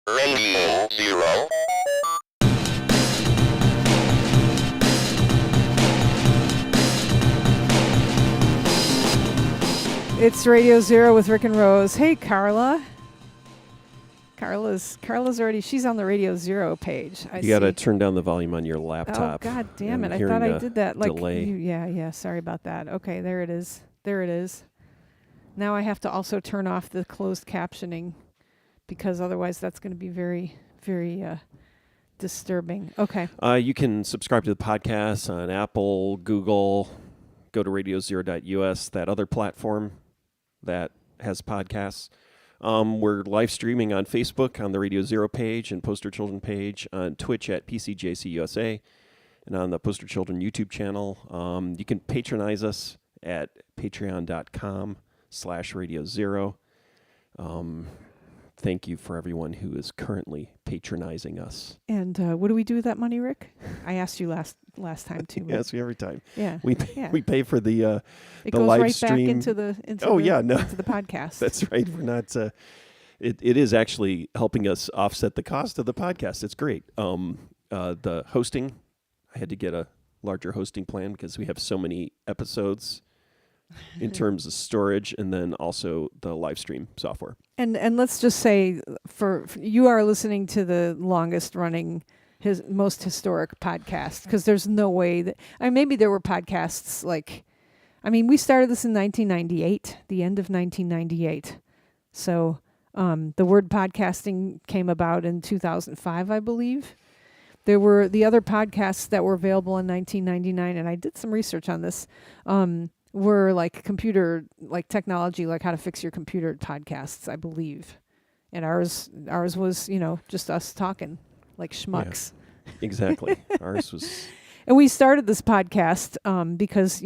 Radio Zero. It's Radio Zero with Rick and Rose. Hey, Carla. Carla's already, she's on the Radio Zero page. You got to turn down the volume on your laptop. Oh, God damn it. I'm I thought I did that. Delay. Yeah, sorry about that. Okay, there it is. Now I have to also turn off the closed captioning because otherwise that's going to be very, very disturbing. Okay. You can subscribe to the podcast on Apple, Google, go to radiozero.us, that other platform that has podcasts. We're live streaming on Facebook on the Radio Zero page and Poster Children page, on Twitch at PCJCUSA, and on the Poster Children YouTube channel. You can patronize us at patreon.com/Radio Zero. Thank you for everyone who is currently patronizing us. And what do we do with that money, Rick? I asked you last time too. I ask you every time. Yeah, we pay for the it the goes live right stream. back into the into the podcast. That's right. We're not. It is actually helping us offset the cost of the podcast. It's great. The hosting, I had to get a larger hosting plan because we have so many episodes in terms of storage, and then also the live stream software. And let's just say, for you are listening to the longest running, most historic podcast, because there's no way that maybe there were podcasts we started this in 1998, the end of 1998. So the word podcasting came about in 2005, I believe. There were the other podcasts that were available in 1999, and I did some research on this. Were computer, technology, how to fix your computer podcasts, I believe. And ours was, just us talking like schmucks. Yeah, exactly. Ours was. And we started this podcast because,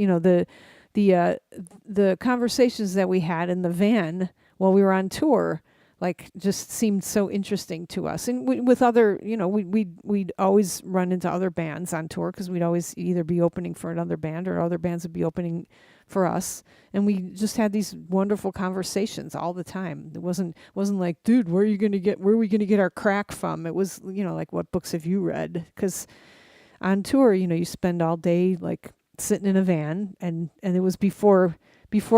the conversations that we had in the van while we were on tour, just seemed so interesting to us. And with other, we'd always run into other bands on tour because we'd always either be opening for another band or other bands would be opening for us. And we just had these wonderful conversations all the time. It wasn't like, dude, where are we going to get our crack from? It was, what books have you read? Because on tour, you spend all day sitting in a van, and it was before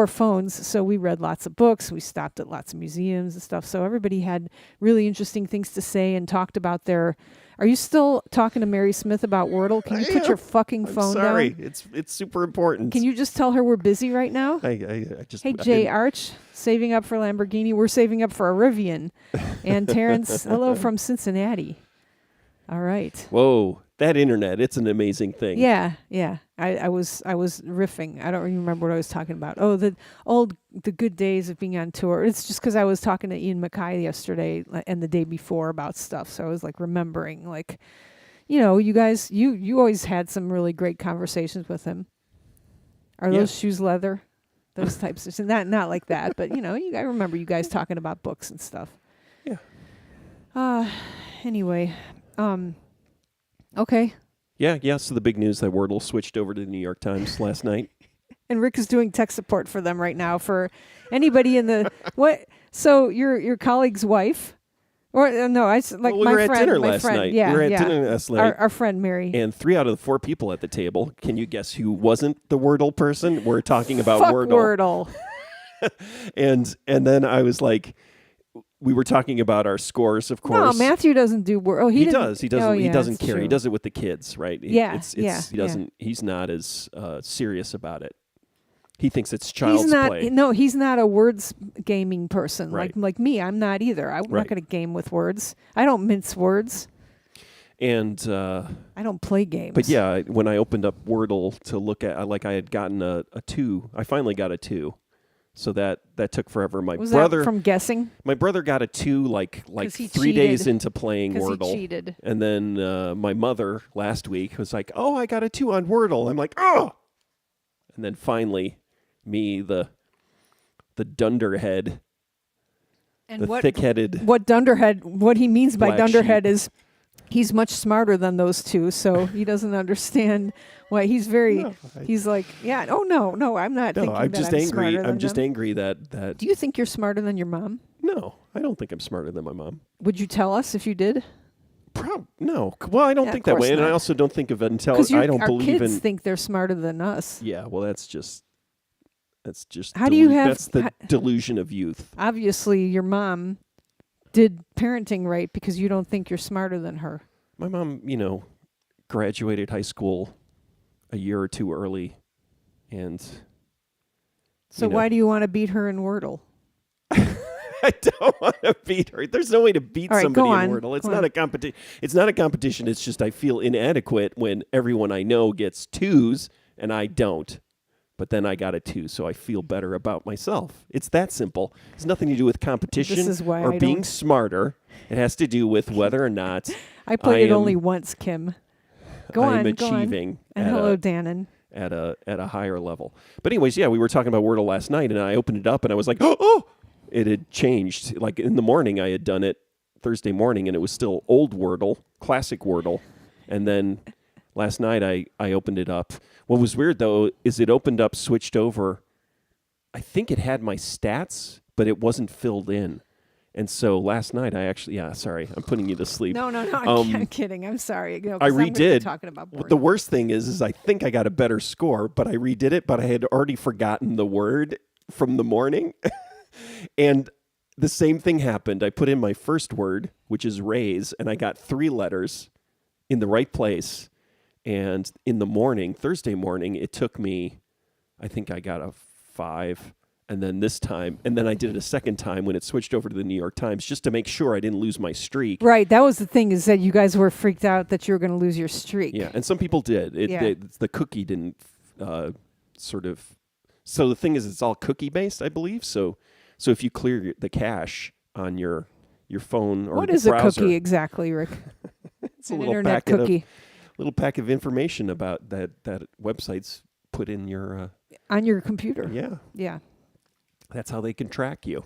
phones, so we read lots of books, we stopped at lots of museums and stuff, so everybody had really interesting things to say and talked about their... Are you still talking to Mary Smith about Wordle? Can you put your fucking phone down? Sorry, it's super important. Can you just tell her we're busy right now? I just... Hey, Jay Arch, saving up for Lamborghini. We're saving up for a Rivian. And Terrence, hello from Cincinnati. All right. Whoa, that internet, it's an amazing thing. Yeah. I was riffing. I don't even remember what I was talking about. Oh, the good days of being on tour. It's just because I was talking to Ian Mackay yesterday and the day before about stuff. So I was remembering, you guys, you always had some really great conversations with him. Are those shoes leather? Those types of things. Not like that, but I remember you guys talking about books and stuff. Yeah. Anyway, okay. Yeah, so the big news that Wordle switched over to the New York Times last night. And Rick is doing tech support for them right now for anybody in the... What? So your colleague's wife? Or no, we were at dinner last night. Yeah, we were at dinner last night. Our friend Mary. And 3 out of the 4 people at the table, can you guess who wasn't the Wordle person? We're talking about Fuck Wordle. Wordle. and then I was like... We were talking about our scores, of course. No, Matthew doesn't do Wordle. Oh, he does. He doesn't. Oh, yeah, he doesn't care. True. He does it with the kids, right? He doesn't. He's not as serious about it. He thinks it's child's play. No, he's not a words gaming person. Right. Like me, I'm not either. I'm not going to game with words. I don't mince words. And I don't play games. But yeah, when I opened up Wordle to look at, I had gotten a 2. I finally got a 2. So that took forever. Was that from guessing? My brother got a 2 like 3 cheated. days into playing Wordle. He cheated. And then my mother last week was like, "Oh, I got a 2 on Wordle." I'm like, "Oh!" And then finally, me, the dunderhead, and the thick-headed. What dunderhead? What he means by dunderhead sheep. is he's much smarter than those two, so he doesn't understand. Why he's very? He's like, yeah. Oh no, I'm not. No, I'm just angry. I'm just angry that. Do you think you're smarter than your mom? No, I don't think I'm smarter than my mom. Would you tell us if you did? No. Well, I don't Yeah, think of that way, course and I not. also don't think of it until Because I don't our believe kids in. think they're smarter than us. Yeah, well, that's just. How do you have? That's the delusion of youth. Obviously, your mom did parenting right because you don't think you're smarter than her. My mom, graduated high school a year or two early, and So why do you want to beat her in Wordle? I don't want to beat her. There's no way to beat All right, somebody go in on. Wordle. It's Go not on. a competition. It's not a competition. It's just I feel inadequate when everyone I know gets 2s and I don't. But then I got a 2, so I feel better about myself. It's that simple. It's nothing to do with competition This is why or I being don't- smarter. It has to do with whether or not I played it am- only once, Kim. Go I on, am go on. achieving And at hello, a- Dannon. at a higher level. But anyways, yeah, we were talking about Wordle last night, and I opened it up, and I was like, oh, it had changed. Like in the morning, I had done it Thursday morning, and it was still old Wordle, classic Wordle. And then last night, I opened it up. What was weird, though, is it opened up, switched over. I think it had my stats, but it wasn't filled in. And so last night, sorry, I'm putting you to sleep. No, I'm kidding. I'm sorry. No, 'cause I I'm gonna be redid. talking about board The worst thing is I think I got a better score, but I redid it, but I had already forgotten the word from the morning. And the same thing happened. I put in my first word, which is raise, and I got 3 letters in the right place. And in the morning, Thursday morning, it took me, I think I got a 5. And then this time, and then I did it a second time when it switched over to the New York Times just to make sure I didn't lose my streak. Right. That was the thing, is that you guys were freaked out that you were going to lose your streak. Yeah, and some people did. The cookie didn't sort of. So the thing is, it's all cookie based, I believe. So if you clear the cache on your phone or What is browser, a cookie exactly, Rick? it's a An little internet packet cookie. little pack of information about that websites put in your. On your computer. Yeah, Yeah. that's how they can track you.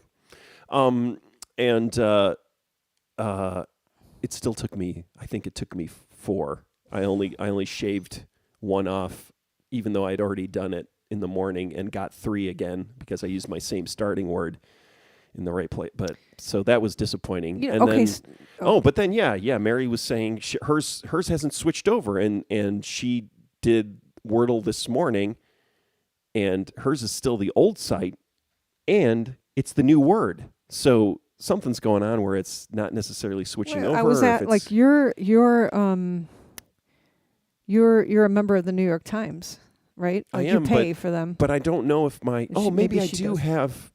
It still took me. I think it took me 4. I only shaved 1 off, even though I'd already done it in the morning, and got 3 again because I used my same starting word in the right place. But so that was disappointing. You know, And okay. then, but then Mary was saying hers hasn't switched over, and she did Wordle this morning, and hers is still the old site, and it's the new word. So something's going on where it's not necessarily switching over. I was or at if like it's- you're a member of the New York Times, right? I Like am, you pay for them. But I don't know if my. She- Maybe I she do does. have.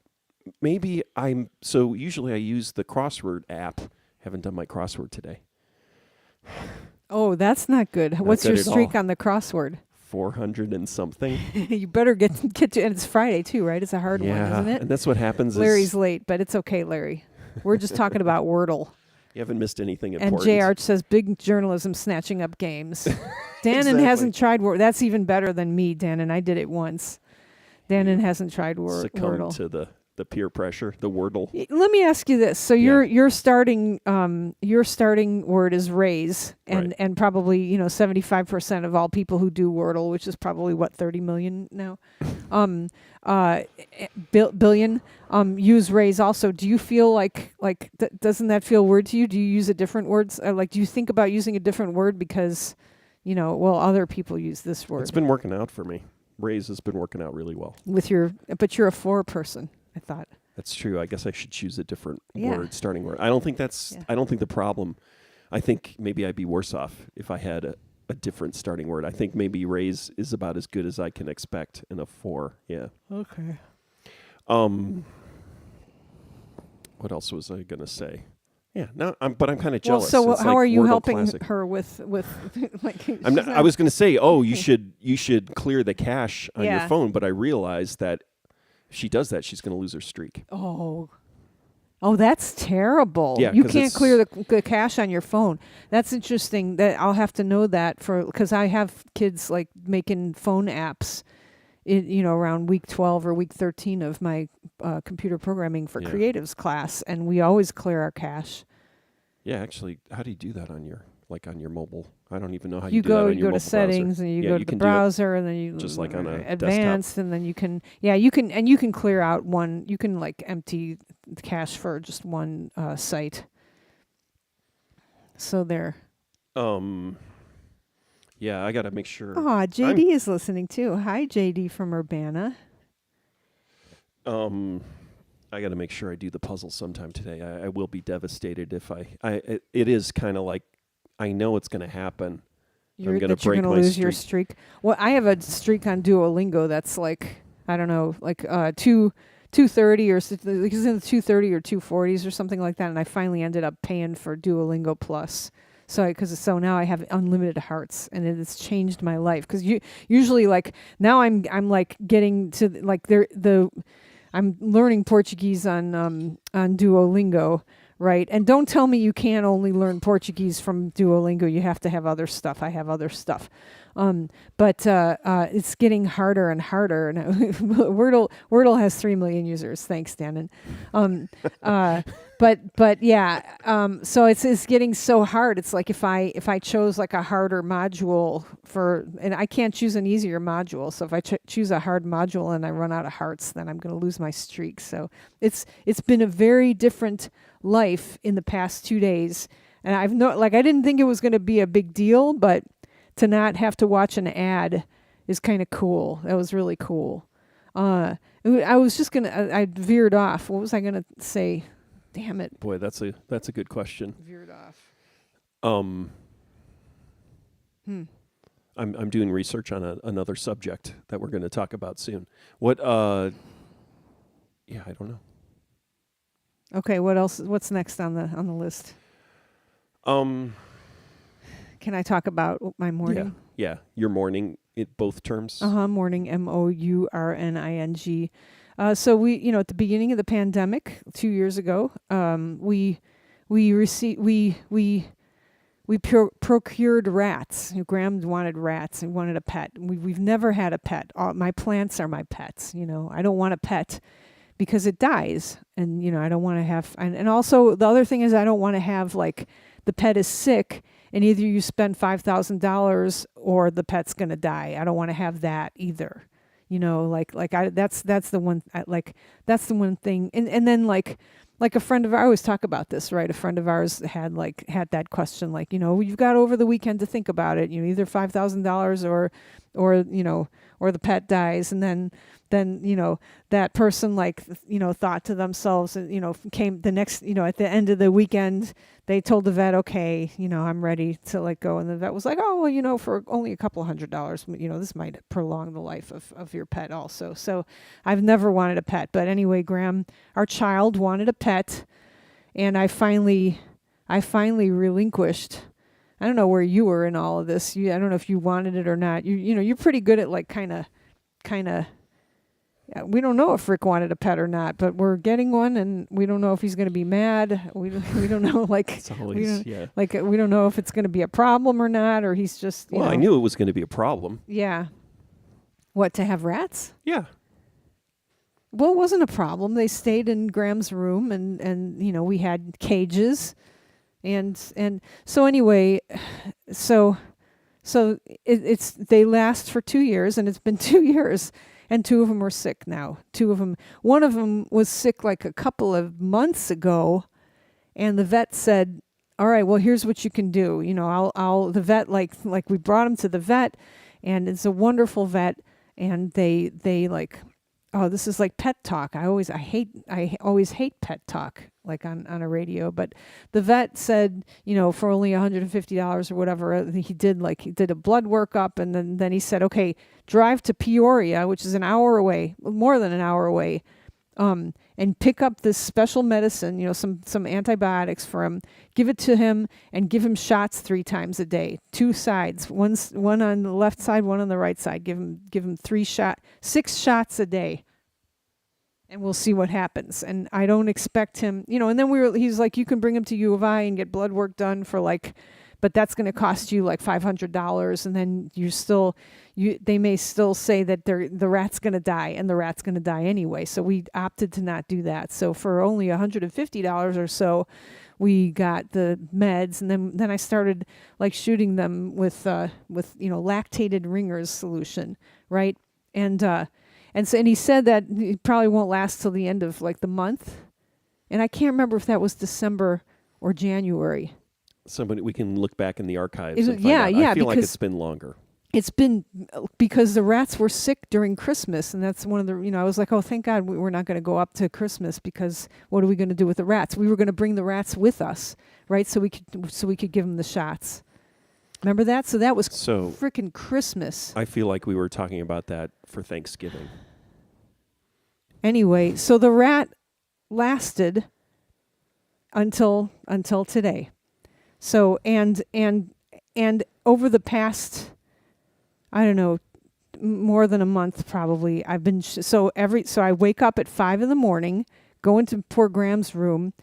Maybe I'm. So usually I use the crossword app. Haven't done my crossword today. Oh, that's not good. What's good your at streak all. on the crossword? 400 and something. You better get to, and it's Friday too, right? It's a hard one, isn't it? And that's what happens. Larry's Is late, but it's okay, Larry. We're just talking about Wordle. you haven't missed anything And important. J. Arch says big journalism snatching up games. Dannon Exactly. hasn't tried Wordle. That's even better than me, Dannon. I did it once. Dannon hasn't tried Succumb Wordle. to the peer pressure, the Wordle. Let me ask you this: so Yeah. your starting word is raise, and Right. and probably 75% of all people who do Wordle, which is probably what 30 million now, billion, use raise also. Do you feel like doesn't that feel weird to you? Do you use a different words? Do you think about using a different word because, other people use this word It's been working out for me. Raise has been working out really well. but you're a 4 person. I thought. That's true. I guess I should choose a different Yeah. word, starting word. I don't think that's. Yeah. I don't think the problem. I think maybe I'd be worse off if I had a different starting word. I think maybe raise is about as good as I can expect in a 4. Yeah. Okay. What else was I gonna say? Yeah. No. But I'm kind of Well, jealous. so It's how like are you Wordle helping Classic. her with like? I'm not, I was going to say, you should clear the cache on Yeah. your phone, but I realized that if she does that, she's going to lose her streak. Oh, that's terrible. Yeah, You 'cause can't it's- clear the cache on your phone. That's interesting. That I'll have to know that because I have kids like making phone apps, around week 12 or week 13 of my computer programming for Yeah. creatives class, and we always clear our cache. Yeah, actually, how do you do that on your mobile? I don't even know how You do that go on your to mobile settings browser. and you Yeah, go you to the can do it browser and then you just like on a advanced and then you can clear out one. You can like empty the cache for just one site. So there. Yeah, I got to make sure. Oh, JD is listening too. Hi, JD from Urbana. I got to make sure I do the puzzle sometime today. I will be devastated if it is kind of like, I know it's going to happen. You're going to break gonna my lose streak. your streak. Well, I have a streak on Duolingo that's like, I don't know, like 230 or it's in the 230 or 240s or something like that, and I finally ended up paying for Duolingo Plus. So now I have unlimited hearts, and it has changed my life. Because usually like now I'm like getting to like I'm learning Portuguese on Duolingo, right? And don't tell me you can't only learn Portuguese from Duolingo. You have to have other stuff. I have other stuff. But it's getting harder and harder. And Wordle has 3 million users. Thanks, Dannon. But yeah. So it's getting so hard. It's like if I chose like a harder module and I can't choose an easier module. So if I choose a hard module and I run out of hearts, then I'm going to lose my streak. So it's been a very different life in the past 2 days. And I didn't think it was going to be a big deal, but to not have to watch an ad is kind of cool. That was really cool. I was just I veered off. What was I gonna say? Damn it. Boy, that's a good question. Veered off. I'm doing research on another subject that we're going to talk about soon. What? Yeah, I don't know. Okay, what else? What's next on the list? Can I talk about my morning? Yeah, your morning. Both terms. Morning. MOURNING. So we, at the beginning of the pandemic 2 years ago, we procured rats. Graham wanted rats and wanted a pet. We've never had a pet. My plants are my pets. I don't want a pet because it dies, and I don't want to have. And also the other thing is I don't want to have like the pet is sick. And either you spend $5,000 or the pet's gonna die. I don't want to have that either. That's the one. That's the one thing. And then like a friend of ours, I always talk about this, right? A friend of ours had that question, like, you've got over the weekend to think about it. Either $5,000 or the pet dies, and then that person thought to themselves, and came the next at the end of the weekend, they told the vet, okay, I'm ready to let go, and the vet was like, oh well, for only a couple $100, this might prolong the life of your pet also. So I've never wanted a pet, but anyway, Graham, our child, wanted a pet, and I finally relinquished. I don't know where you were in all of this. I don't know if you wanted it or not. You're pretty good at like kind of. We don't know if Rick wanted a pet or not, but we're getting one, and we don't know if he's going to be mad. We don't know, like, it's always, we don't know if it's going to be a problem or not, or he's just. I knew it was going to be a problem. Yeah. What, to have rats? Yeah. Well, it wasn't a problem. They stayed in Graham's room, and we had cages, and so anyway, so they last for 2 years, and it's been 2 years. And 2 of them are sick now. One of them was sick like a couple of months ago, and the vet said, all right, well, here's what you can do. The vet, like we brought him to the vet, and it's a wonderful vet, and they like, oh, this is like pet talk. I always hate pet talk, like on a radio. But the vet said, for only $150 or whatever, he did a blood workup, and then he said, okay, drive to Peoria, which is an hour away, more than an hour away, and pick up this special medicine, some antibiotics for him, give it to him, and give him shots 3 times a day, 2 sides, one on the left side, one on the right side. Give him 6 shots a day, and we'll see what happens. And I don't expect him, and then he's like, you can bring him to U of I and get blood work done for but that's going to cost you like $500, and then they may still say that the rat's going to die, and the rat's going to die anyway. So we opted to not do that. So for only $150 or so, we got the meds, and then I started like shooting them with lactated ringers solution, right? And he said that it probably won't last till the end of like the month, and I can't remember if that was December or January. somebody we can look back in the archives Is and it- find yeah, out. yeah, I feel like because- it's been longer. It's been because the rats were sick during Christmas, and that's one of the, I was like, oh, thank God we're not going to go up to Christmas, because what are we going to do with the rats? We were going to bring the rats with us, right? So we could give them the shots. Remember that? So that was So frickin' Christmas. I feel like we were talking about that for Thanksgiving. Anyway, so the rat lasted until today. So and over the past, I don't know, more than a month probably, I've been so I wake up at 5 a.m, go into poor Graham's room,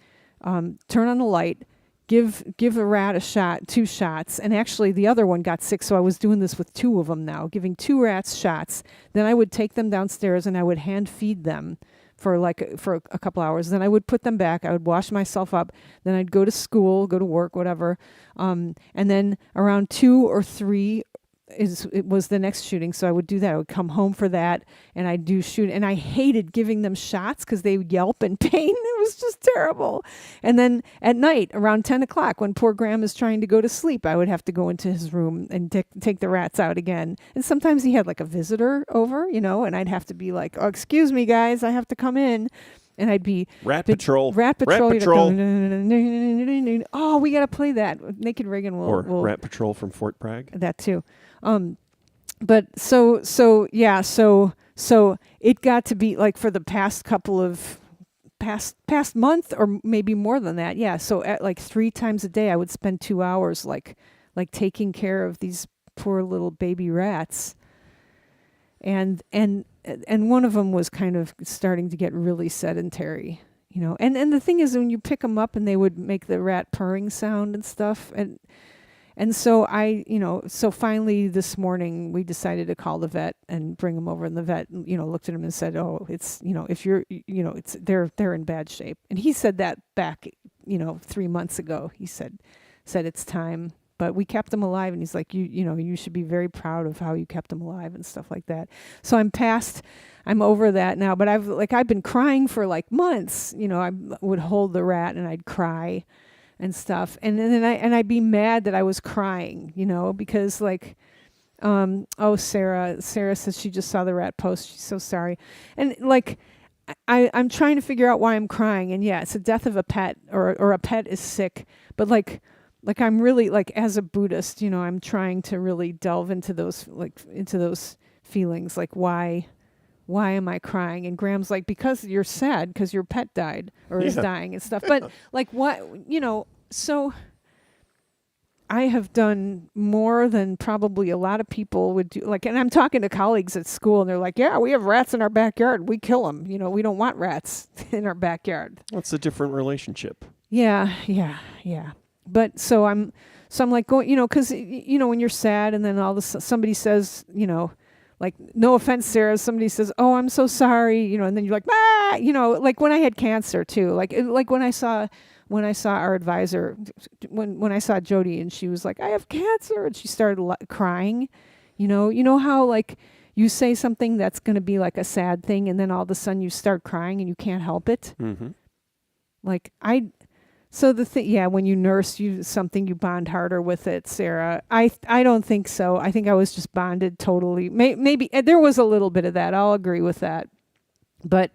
turn on the light, give a rat a shot, 2 shots, and actually the other one got sick, so I was doing this with 2 of them now, giving 2 rats shots. Then I would take them downstairs and I would hand feed them for a couple hours. Then I would put them back. I would wash myself up. Then I'd go to school, go to work, whatever. And then around 2 or 3 it was the next shooting. So I would do that. I would come home for that, and I'd do shoot. And I hated giving them shots because they would yelp in pain. It was just terrible. And then at night, around 10 o'clock, when poor Graham is trying to go to sleep, I would have to go into his room and take the rats out again. And sometimes he had like a visitor over, and I'd have to be like, oh, excuse me, guys, I have to come in. And I'd be Rat Patrol. Rat Patrol. Rat Patrol. Oh, we got to play that. Naked Reagan Or will Rat Patrol from Fort Bragg. that too. But so it got to be like for the past couple of past month, or maybe more than that. Yeah. So at like 3 times a day, I would spend 2 hours like taking care of these poor little baby rats. And one of them was kind of starting to get really sedentary, and the thing is, when you pick them up and they would make the rat purring sound and stuff. And so so finally this morning we decided to call the vet and bring him over, and the vet, looked at him and said, oh, it's, if you're, it's, they're in bad shape. And he said that back, 3 months ago. He said it's time, but we kept him alive. And he's like, you should be very proud of how you kept him alive and stuff like that. So I'm over that now, but I've been crying for like months. I would hold the rat and I'd cry and stuff, and then I'd be mad that I was crying, because Sarah says she just saw the rat post. She's so sorry, and I'm trying to figure out why I'm crying, and yeah, it's the death of a pet, or a pet is sick, but I'm really as a Buddhist, I'm trying to really delve into those feelings, why am I crying? And Graham's like, because you're sad because your pet died or is dying and stuff. But what, so I have done more than probably a lot of people would do. And I'm talking to colleagues at school, and they're like, yeah, we have rats in our backyard. We kill them. We don't want rats in our backyard. That's a different relationship. Yeah. But so I'm like going, because, when you're sad and then somebody says, no offense, Sarah, somebody says, oh, I'm so sorry, and then you're like, like when I had cancer too, like when I saw our advisor, when I saw Jody, and she was like, I have cancer, and she started crying, how you say something that's going to be like a sad thing, and then all of a sudden you start crying and you can't help it. Mm-hmm. So the thing, yeah, when you nurse, you bond harder with it, Sarah. I don't think so. I think I was just bonded totally. Maybe there was a little bit of that. I'll agree with that. But,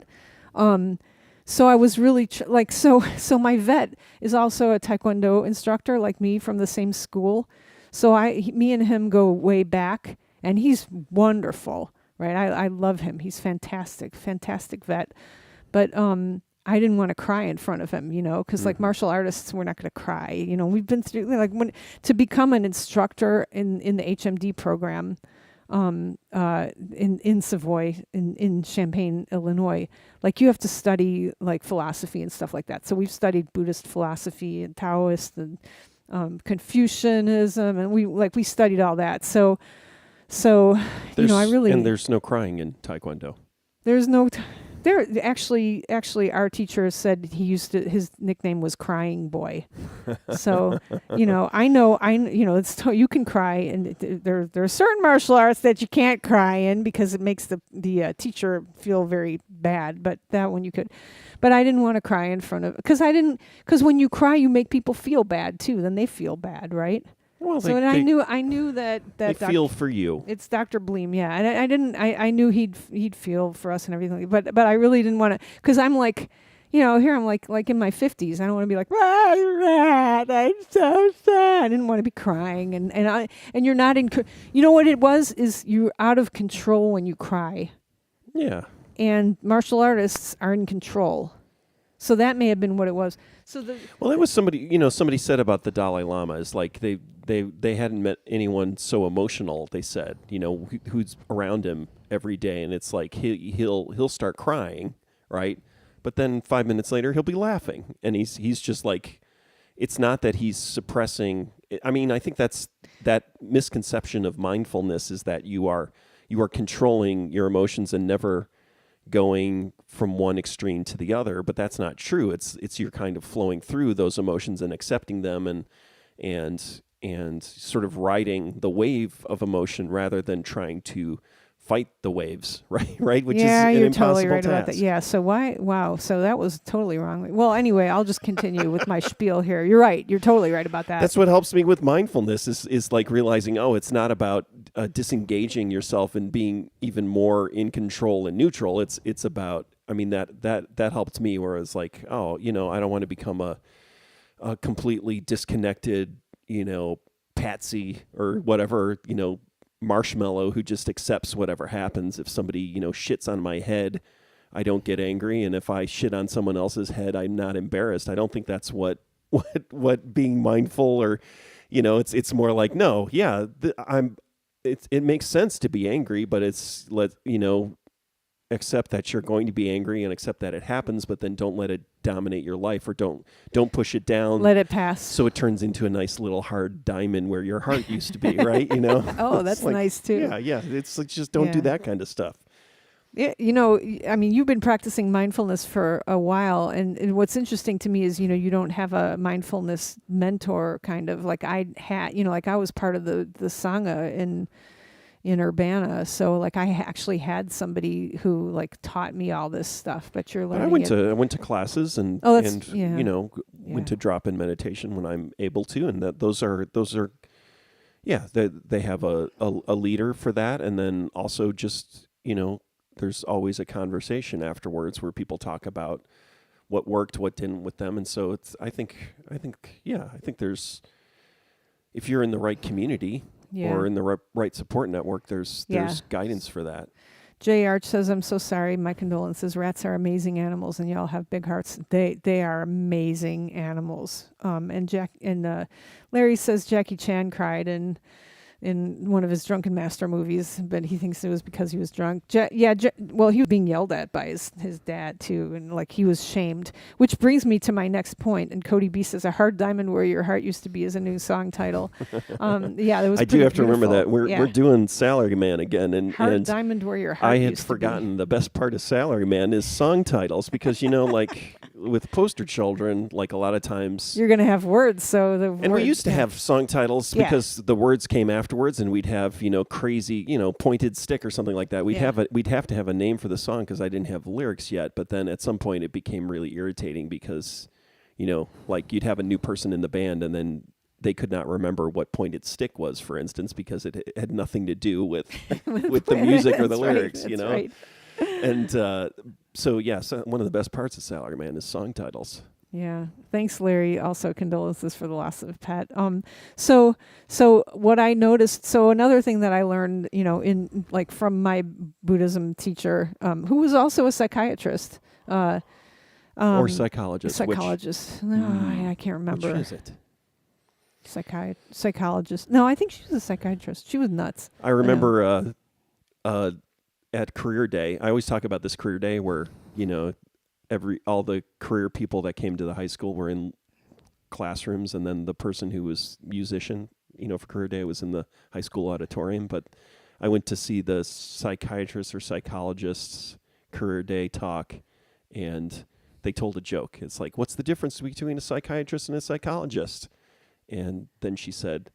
so I was really so my vet is also a Taekwondo instructor like me from the same school. So me and him go way back, and he's wonderful, right? I love him. He's fantastic vet. But, I didn't want to cry in front of him, because martial artists, we're not going to cry. We've been through to become an instructor in the HMD program, in Savoy, in Champaign, Illinois. You have to study philosophy and stuff like that. So we've studied Buddhist philosophy and Taoist and Confucianism, and we studied all that. So I really, and there's no crying in Taekwondo. There's no. There actually, our teacher said his nickname was Crying Boy. So, I know, you can cry, and there are certain martial arts that you can't cry in because it makes the teacher feel very bad. But that one you could. But I didn't want to cry in front of, because when you cry, you make people feel bad too. Then they feel bad, right? Well, So I knew that they feel for you. It's Dr. Bleem, yeah, and I knew he'd feel for us and everything, but I really didn't want to, because I'm like, here I'm like in my 50s. I don't want to be like, I'm so sad. I didn't want to be crying, and you're not in. You know what it was is you're out of control when you cry. Yeah. And martial artists are in control. So that may have been what it was. Well, that was somebody said about the Dalai Lama is like they hadn't met anyone so emotional. They said, who's around him every day, and it's like he'll start crying, right? But then 5 minutes later he'll be laughing, and he's just like, it's not that he's suppressing. I mean, I think that's that misconception of mindfulness is that you are controlling your emotions and never going from one extreme to the other, but that's not true. It's you're kind of flowing through those emotions and accepting them and sort of riding the wave of emotion rather than trying to fight the waves, right? Which is an you're impossible totally right task. about that. Yeah. So wow. So that was totally wrong. Well, anyway, I'll just continue with my spiel here. You're right. You're totally right about that. That's what helps me with mindfulness is like realizing, it's not about disengaging yourself and being even more in control and neutral. It's about, that helped me, where it's like, I don't want to become a completely disconnected, patsy or whatever, marshmallow who just accepts whatever happens. If somebody, shits on my head, I don't get angry. And if I shit on someone else's head, I'm not embarrassed. I don't think that's what being mindful, or, it's more like, no, yeah, it makes sense to be angry, but it's accept that you're going to be angry and accept that it happens, but then don't let it dominate your life, or don't push it down. Let it pass. So it turns into a nice little hard diamond where your heart used to be, right? Oh, that's like, nice too. Yeah. It's like, just don't do that kind of stuff. Yeah, you've been practicing mindfulness for a while, and what's interesting to me is, you don't have a mindfulness mentor kind of like I had, like I was part of the Sangha in Urbana, so like I actually had somebody who like taught me all this stuff. But you're learning. I went to classes and went to drop-in meditation when I'm able to, and those are they have a leader for that, and then also just there's always a conversation afterwards where people talk about what worked, what didn't with them, and so it's I think there's, if you're in the right community. Yeah. Or in the right support network, there's guidance for that. Jay Arch says, "I'm so sorry. My condolences. Rats are amazing animals, and y'all have big hearts. They are amazing animals." And Larry says Jackie Chan cried in one of his Drunken Master movies, but he thinks it was because he was drunk. Well, he was being yelled at by his dad too, and like he was shamed. Which brings me to my next point. And Cody B says, "A hard diamond where your heart used to be" is a new song title. That was. I do have beautiful. to remember that we're doing Salaryman again, and Hard diamond where your heart. I had forgotten the best part of Salaryman is song titles, because like with poster children, like a lot of times you're gonna have words. So we used to have song titles because the words came afterwards, and we'd have crazy pointed stick or something like that. We'd have to have a name for the song because I didn't have lyrics yet. But then at some point it became really irritating because like you'd have a new person in the band and then they could not remember what pointed stick was, for instance, because it had nothing to do with with the music or the lyrics. Right. And so one of the best parts of Salaryman is song titles. Yeah. Thanks, Larry. Also, condolences for the loss of pet. So what I noticed, so another thing that I learned, in like from my Buddhism teacher, who was also a psychiatrist, or psychologist. Psychologist. No, I can't remember. Which is it? Psychologist. No, I think she was a psychiatrist. She was nuts. I remember at career day, I always talk about this career day where, all the career people that came to the high school were in classrooms, and then the person who was musician, for career day was in the high school auditorium. But I went to see the psychiatrist or psychologist's career day talk, and they told a joke. It's like, what's the difference between a psychiatrist and a psychologist? And then she said,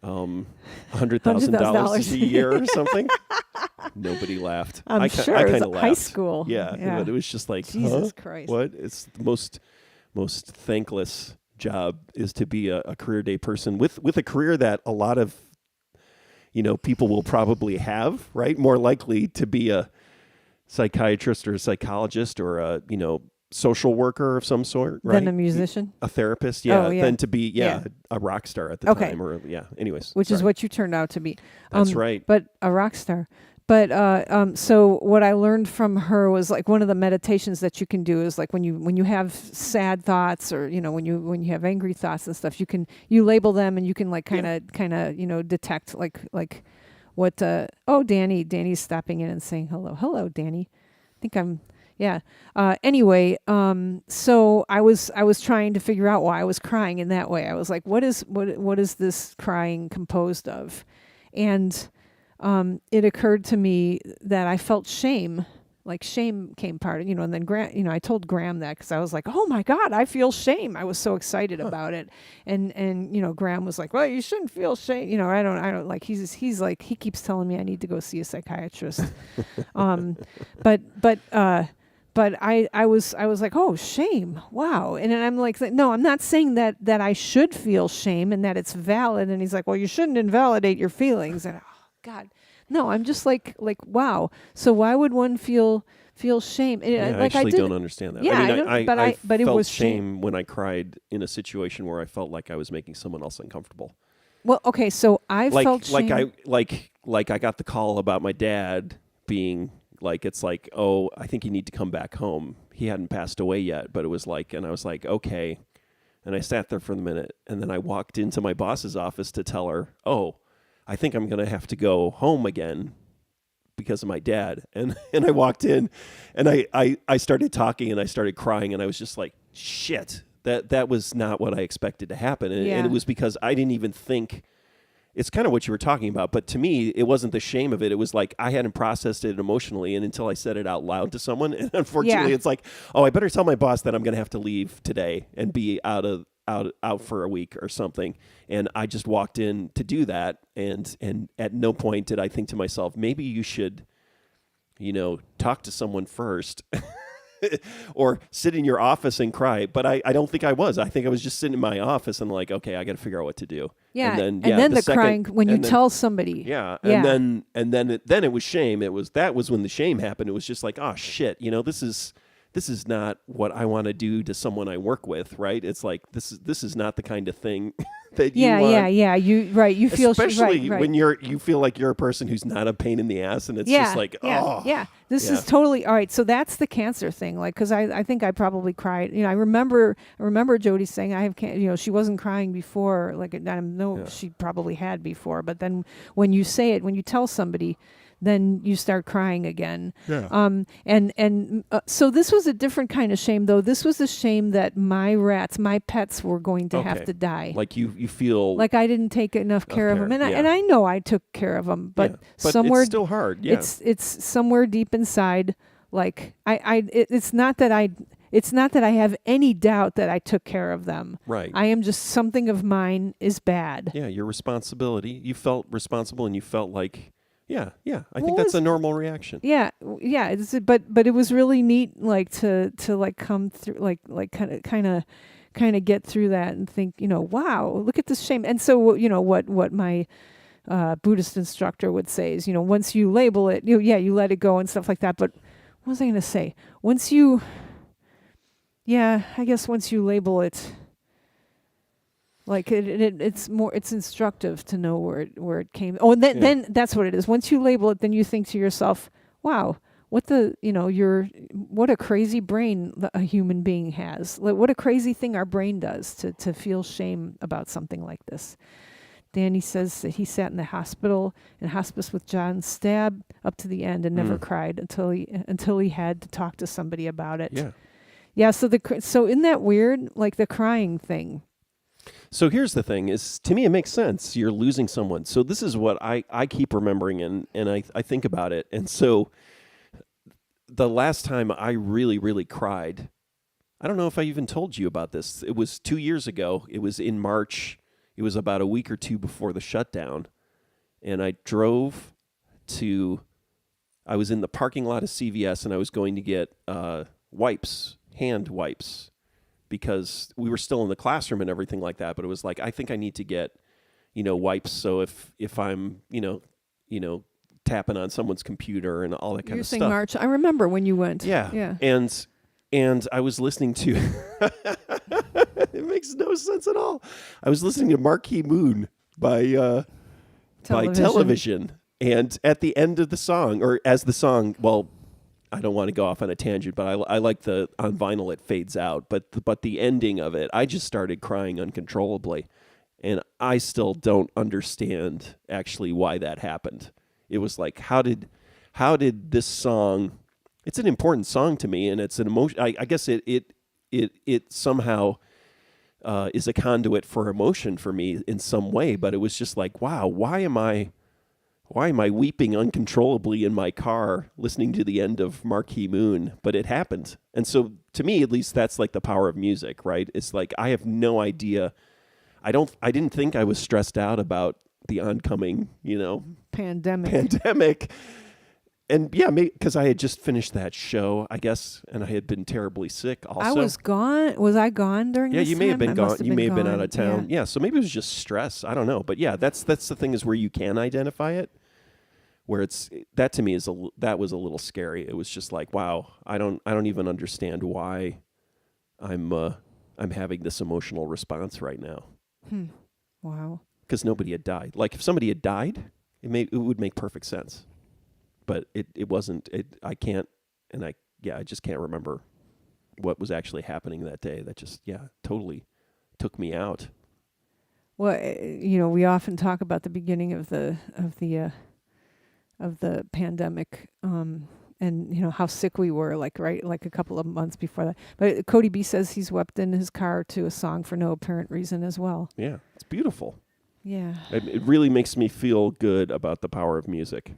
$100,000 a year or something. Nobody laughed. I'm sure I it was kind of laughed. high school. Yeah, but it was just like, Jesus huh? Christ. What? It's the most thankless job is to be a career day person with a career that a lot of people will probably have, right? More likely to be a psychiatrist or a psychologist or a social worker of some sort, right? Than a musician? A therapist, than to be, a rock star at the time. Or, anyways. Which is what you turned out to be. That's right. But a rock star. But so what I learned from her was like one of the meditations that you can do is like when you have sad thoughts or when you have angry thoughts and stuff, you label them and you can like kind of detect like what Danny's stopping in and saying hello Danny. I think I'm. Yeah. Anyway, so I was trying to figure out why I was crying in that way. I was like, what is this crying composed of? And it occurred to me that I felt shame. Like shame came part of, and then I told Graham that because I was like, oh my God, I feel shame. I was so excited about it. And Graham was like, well, you shouldn't feel shame. I don't like, he's like, he keeps telling me I need to go see a psychiatrist. But I was like, oh, shame. Wow. And then I'm like, no, I'm not saying that I should feel shame and that it's valid. And he's like, well, you shouldn't invalidate your feelings. And oh God, no, I'm just like, wow. So why would one feel shame? And, I actually don't understand that. Yeah, I but it felt was shame when I cried in a situation where I felt like I was making someone else uncomfortable. Well, okay, so I felt shame. Like I got the call about my dad being like, it's like, oh, I think you need to come back home. He hadn't passed away yet, but it was like, and I was like, okay. And I sat there for a minute, and then I walked into my boss's office to tell her, oh, I think I'm going to have to go home again because of my dad. And I walked in, and I started talking, and I started crying, and I was just like, shit, that was not what I expected to happen. And it was because I didn't even think. It's kind of what you were talking about, but to me, it wasn't the shame of it. It was like I hadn't processed it emotionally, and until I said it out loud to someone, and unfortunately, it's like, oh, I better tell my boss that I'm going to have to leave today and be out for a week or something. And I just walked in to do that, and at no point did I think to myself, maybe you should, talk to someone first. Or sit in your office and cry. But I don't think I was. I think I was just sitting in my office and like, okay, I got to figure out what to do. Yeah. And then the crying when you tell somebody. Yeah. And then it was shame. That was when the shame happened. It was just like, oh shit, this is not what I want to do to someone I work with, right? It's like this is not the kind of thing that you want. Yeah. You feel especially right. when you feel like you're a person who's not a pain in the ass, and it's just like, This is totally all right. So that's the cancer thing, like, because I think I probably cried. I remember Jody saying I have cancer. She wasn't crying before, like I know she probably had before, but then when you say it, when you tell somebody, then you start crying again. Yeah. So this was a different kind of shame, though. This was a shame that my pets were going to have to die. Like you feel like I didn't take enough care of them, and I know I took care of them, but somewhere it's still hard. Yeah. It's somewhere deep inside. Like it's not that I have any doubt that I took care of them. Right. I am just something of mine is bad. Yeah, your responsibility. You felt responsible, and you felt like. Yeah. I think that's a normal reaction. Yeah. But it was really neat, like to like come through, like kind of get through that and think, wow, look at this shame. And so, what my Buddhist instructor would say is, once you label it, you let it go and stuff like that. But what was I going to say? Once you label it. Like it's instructive to know where it came. Oh, and then that's what it is. Once you label it, then you think to yourself, "Wow, what a crazy brain a human being has. What a crazy thing our brain does to feel shame about something like this." Danny says that he sat in the hospice with John Stab up to the end and never cried until he had to talk to somebody about it. Yeah. Yeah. So isn't that weird? Like the crying thing. So here's the thing, is to me it makes sense. You're losing someone. So this is what I keep remembering, and I think about it. And so the last time I really, really cried, I don't know if I even told you about this. It was 2 years ago. It was in March. It was about a week or two before the shutdown. And I was in the parking lot of CVS, and I was going to get hand wipes, because we were still in the classroom and everything like that. But it was like, I think I need to get, wipes. So if I'm, tapping on someone's computer and all that kind You're of saying stuff. March. I remember when you went. Yeah. Yeah. And I was listening to, it makes no sense at all. I was listening to Marquee Moon by Television. And at the end of the song, or as the song, well, I don't want to go off on a tangent, but I like on vinyl it fades out. But the ending of it, I just started crying uncontrollably. And I still don't understand actually why that happened. It was like, how did this song, it's an important song to me, and it's an emotion. I guess it somehow is a conduit for emotion for me in some way, but it was just like, wow, why am I weeping uncontrollably in my car listening to the end of Marquee Moon? But it happened. And so to me, at least, that's like the power of music, right? It's like, I have no idea. I didn't think I was stressed out about the oncoming, pandemic. And yeah, because I had just finished that show, I guess, and I had been terribly sick also. I was gone. Was I gone during this time? Yeah, you may have been I gone. must have You been may have been gone. out of town. Yeah, so maybe it was just stress. I don't know. But yeah, that's the thing, is where you can identify it, where that to me that was a little scary. It was just like, wow, I don't even understand why I'm having this emotional response right now. Wow. Because nobody had died. Like, if somebody had died, it would make perfect sense. But it wasn't. I can't, and I just can't remember what was actually happening that day. That just totally took me out. Well, we often talk about the beginning of the pandemic, and how sick we were, like a couple of months before that. But Cody B says he's wept in his car to a song for no apparent reason as well. Yeah, it's beautiful. Yeah, it really makes me feel good about the power of music,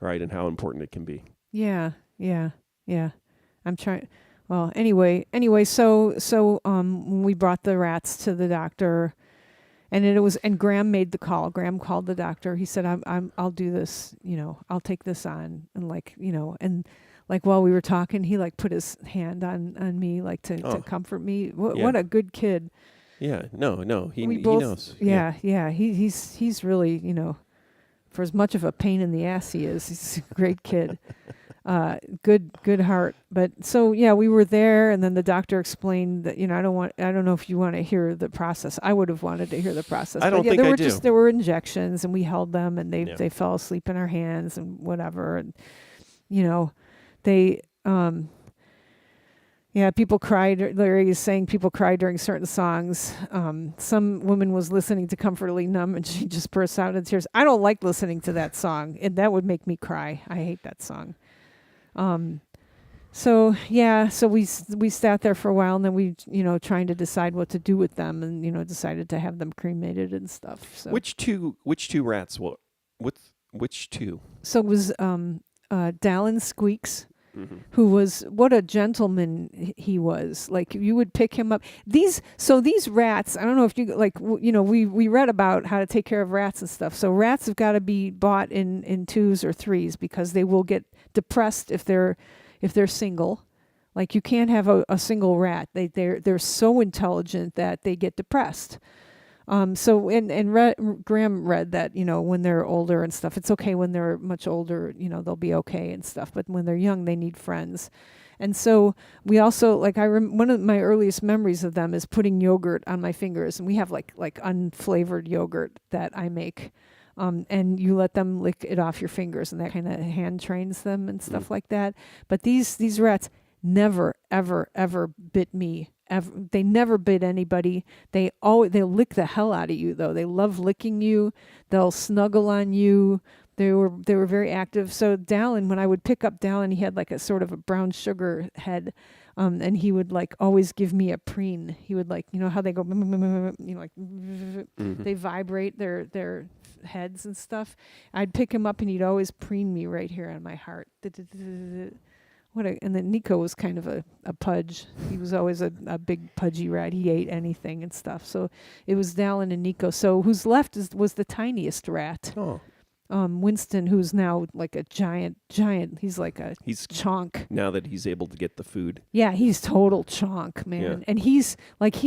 right, and how important it can be. Yeah. I'm trying. Well, anyway, so when we brought the rats to the doctor, and Graham made the call. Graham called the doctor. He said, I'll do this, I'll take this on. And while we were talking, he put his hand on me, to comfort me. What a good kid. Yeah, no, he both, knows. Yeah. He's really, for as much of a pain in the ass he is, he's a great kid. Good heart. But so we were there, and then the doctor explained that I don't know if you want to hear the process. I would have wanted to hear the process. I don't think I do. There were injections, and we held them, and they fell asleep in our hands and whatever, and they people cried. Larry is saying people cried during certain songs. Some woman was listening to Comfortably Numb, and she just burst out in tears. I don't like listening to that song. That would make me cry. I hate that song. So we sat there for a while, and then we, trying to decide what to do with them, and, decided to have them cremated and stuff. So Which two rats? Which two? So it was, Dallin Squeaks, Mm-hmm. who was, what a gentleman he was. Like, you would pick him up. These rats, I don't know if you, we read about how to take care of rats and stuff. So rats have got to be bought in twos or threes, because they will get depressed if they're single. Like, you can't have a single rat. They're so intelligent that they get depressed. Graham read that, when they're older and stuff, it's okay when they're much older, they'll be okay and stuff. But when they're young, they need friends. And so we also, one of my earliest memories of them is putting yogurt on my fingers. And we have like unflavored yogurt that I make. And you let them lick it off your fingers, and that kind of hand trains them and stuff like that. But these rats never, ever, ever bit me. They never bit anybody. They'll lick the hell out of you, though. They love licking you. They'll snuggle on you. They were very active. So Dallin, when I would pick up Dallin, he had a sort of a brown sugar head, and he would always give me a preen. He would how they go, they vibrate their heads and stuff. I'd pick him up, and he'd always preen me right here on my heart. And then Nico was kind of a pudge. He was always a big pudgy rat. He ate anything and stuff. So it was Dallin and Nico. So who's left was the tiniest rat. Oh. Winston, who's now like a giant. He's like He's chonk. now that he's able to get the food. Yeah, he's total chonk, man. Yeah. And he's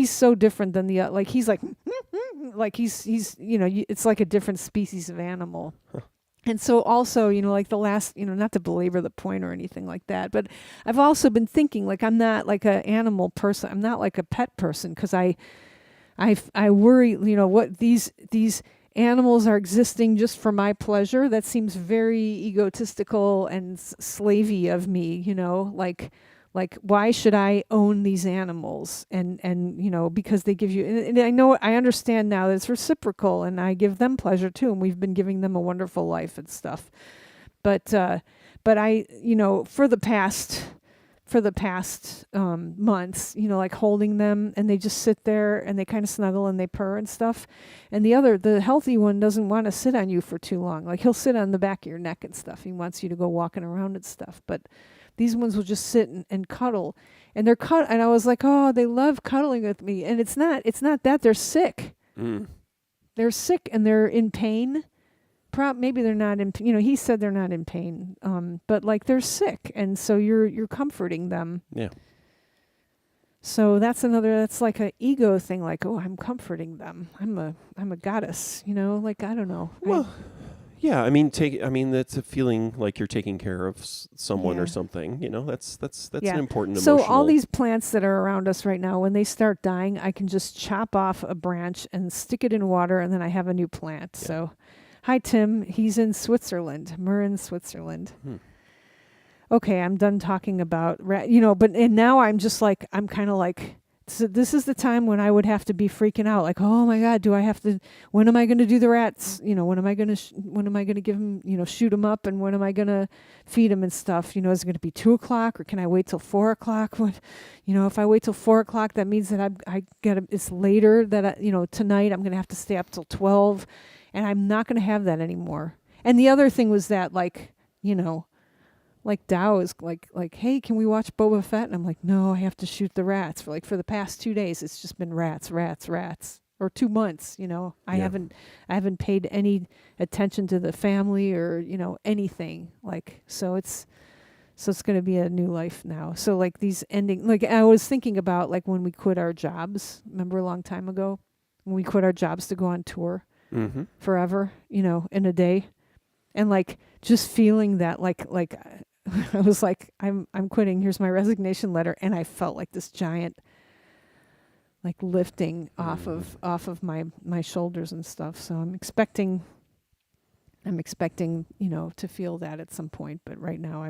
so different than the like he's like he's it's like a different species of animal. Huh. And so also, like the last, not to belabor the point or anything like that, but I've also been thinking like I'm not like an animal person. I'm not like a pet person because I worry, what these animals are existing just for my pleasure. That seems very egotistical and slavey of me, like why should I own these animals? And because they give you, and I understand now that it's reciprocal, and I give them pleasure too, and we've been giving them a wonderful life and stuff. But I, for the past months, like holding them, and they just sit there and they kind of snuggle and they purr and stuff. And the healthy one doesn't want to sit on you for too long. Like he'll sit on the back of your neck and stuff. He wants you to go walking around and stuff. But these ones will just sit and cuddle, and and I was like, oh, they love cuddling with me. And it's not that they're sick. Mm. They're sick and they're in pain. Maybe they're not in, he said they're not in pain. But like they're sick. And so you're comforting them. Yeah. So that's like an ego thing. Like, oh, I'm comforting them. I'm a goddess, like, I don't know. Well, yeah, I mean, that's a feeling like you're taking care of someone or something. That's an important So emotional. all these plants that are around us right now, when they start dying, I can just chop off a branch and stick it in water, and then I have a new plant. Yeah. So, hi Tim, he's in Switzerland, Marin, Switzerland. Okay, I'm done talking about and now I'm just like, I'm kind of like, so this is the time when I would have to be freaking out, like, oh my God, when am I going to do the rats? When am I going to give them, shoot them up, and when am I going to feed them and stuff? Is it going to be 2:00, or can I wait till 4:00? What, if I wait till 4:00, that means that it's later, that tonight I'm going to have to stay up till 12, and I'm not going to have that anymore. And the other thing was that, like, like Dow is like, hey, can we watch Boba Fett? And I'm like, no, I have to shoot the rats. For the past 2 days, it's just been rats, or 2 months. I haven't paid any attention to the family or anything. Like, so it's going to be a new life now. So like these ending, like I was thinking about like when we quit our jobs. Remember a long time ago when we quit our jobs to go on tour forever, in a day, and like just feeling that like. I was like, I'm quitting. Here's my resignation letter, and I felt like this giant, like lifting off of my shoulders and stuff. So I'm expecting, to feel that at some point. But right now